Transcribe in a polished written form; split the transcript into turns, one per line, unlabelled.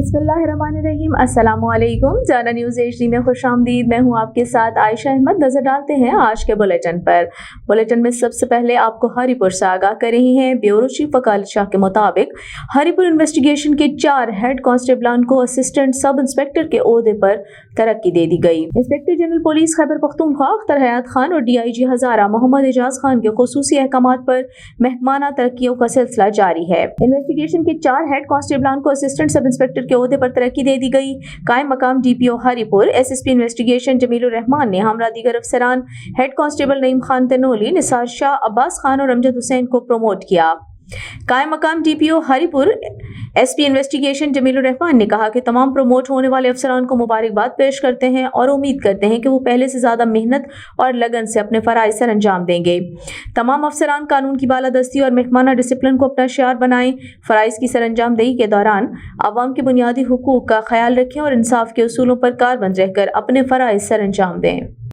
बिस्मिल्लाहिर्रहमानिर्रहीम। अस्सलाम वालेकुम। जाना न्यूज़ HD में खुश आमदीद। मैं हूँ आपके साथ आयशा अहमद। नजर डालते हैं आज के बुलेटिन पर। बुलेटिन में सबसे पहले आपको हरीपुर से आगाह कर रही हैं। ब्यूरो चीफ वकालत शाह के मुताबिक हरीपुर इन्वेस्टिगेशन के 4 हेड कांस्टेबलान को असिस्टेंट सब इंस्पेक्टर के ओहदे पर तरक्की दे दी गई। Inspector general police Khyber Pakhtunkhwa Akhtar Hayat Khan और DIG हजारा मोहम्मद एजाज खान के खुसूसी अहकामात पर महकमाना तरक्कियों का सिलसिला जारी है। इन्वेस्टिगेशन के 4 हेड कांस्टेबलान को असिस्टेंट सब इंस्पेक्टर के ओहदे पर तरक्की दे दी गई। कायम मकाम DPO Haripur SSP investigation Jamilur Rehman ने हमरा दीगर अफसरान हेड कांस्टेबल नईम खान तनोली, निसार शाह, अब्बास खान और अमजद हुसैन को प्रमोट किया। कायम मकाम DPO Haripur SP investigation Jamilur Rehman ने कहा कि तमाम प्रमोट होने वाले अफसरान को मुबारकबाद पेश करते हैं और उम्मीद करते हैं कि वो पहले से ज़्यादा मेहनत और लगन से अपने फ़राइज़ सर अंजाम देंगे। तमाम अफसरान कानून की बालादस्ती और महकमाना डिसिप्लिन को अपना शियार बनाएं। फ़राइज़ की सर अंजामदेही के दौरान अवाम के बुनियादी हुकूक का ख्याल रखें और इंसाफ के उसूलों पर कारबंद रहकर अपने फ़राइज़ सर अंजाम दें।